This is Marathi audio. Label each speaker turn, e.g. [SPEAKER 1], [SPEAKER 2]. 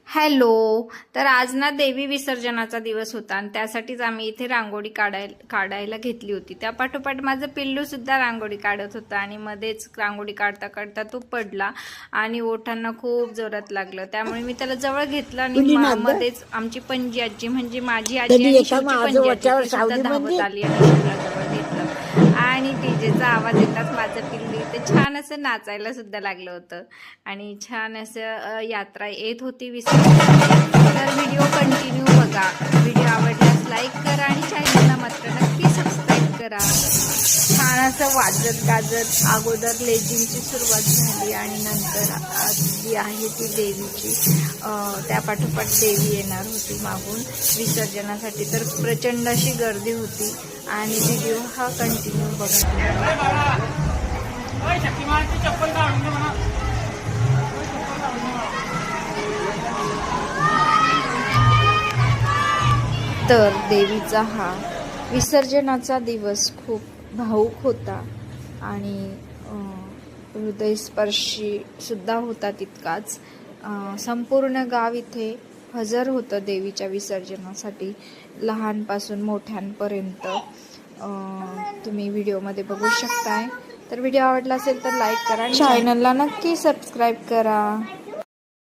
[SPEAKER 1] हॅलो. तर आज ना देवी विसर्जनाचा दिवस होता आणि त्यासाठीच आम्ही इथे रांगोळी काढायला घेतली होती. त्या पाठोपाठ माझं पिल्लू सुद्धा रांगोळी काढत होता आणि मध्येच रांगोळी काढता काढता तो पडला आणि ओठांना खूप जोरात लागलं. त्यामुळे मी त्याला जवळ घेतलं आणि मध्येच आमची पणजी आजी म्हणजे माझी आजी आणि शिवची पणजी आजी ती सुद्धा धावत आली आणि शिवला जवळ घेतलं आणि डीजेचा आवाज येताच माझं पिल्लू इथे छान असं नाचायला सुद्धा लागलं होतं आणि छान असं यात्रा येत होती तर व्हिडिओ कंटिन्यू बघा. व्हिडिओ आवडल्यास लाईक करा आणि चॅनलला मात्र नक्की सबस्क्राईब करा. छान असं वाजत गाजत अगोदर लेझिमची सुरुवात झाली आणि नंतर जी आहे ती देवीची त्या पाठोपाठ देवी येणार होती मागून विसर्जनासाठी. तर प्रचंड अशी गर्दी होती आणि व्हिडिओ हा कंटिन्यू बघा. तर देवीचा हा विसर्जनाचा दिवस खूप भावूक होता आणि हृदयस्पर्शी सुद्धा होता तितकाच. संपूर्ण गाव इथे हजर होतं देवीच्या विसर्जनासाठी, लहानपासून मोठ्यांपर्यंत. तुम्ही व्हिडिओमध्ये बघू शकताय. तर व्हिडिओ आवडला असेल तर लाईक करा आणि चॅनलला नक्की सबस्क्राईब करा.